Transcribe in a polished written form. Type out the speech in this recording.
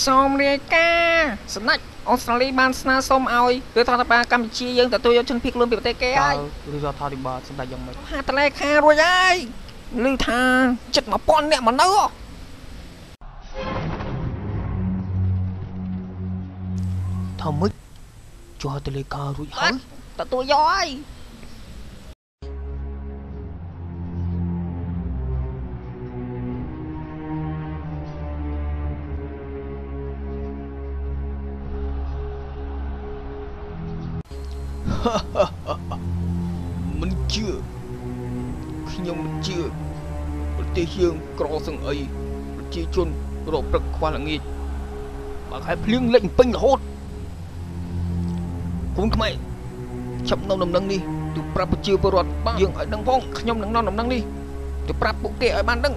សូមរាយការណ៍ស្ដេចអូស្ត្រាលីបានស្នើសុំឲ្យរដ្ឋាភិបាលកម្ពុជាយើងទទួលយកជនភៀសខ្លួនពីប្រទេសគេហើយរដ្ឋាភិបាលសម្ដេចយ៉ាងម៉េចហាតឡែខារួចហើយឮថាជិត1000នាក់មកនៅថាម៉េចចុះតលេខារួចហើយទទួលយកហើយមិនជឿខ្ញុំមិនជឿប្រទេសយើងក្រសឹងអីប្រជាជនរកព្រឹកខ្វះល្ងាចបើខែភ្លៀងលិចពេញរហូតកូនខ្មែរចាប់នៅដំណឹងនេះទៅប្រាប់ប្រជាពលរដ្ឋយើងឲ្យដឹងផងខ្ញុំនឹងនាំដំណឹងនេះទៅប្រាប់ពួកគេឲ្យបានដឹង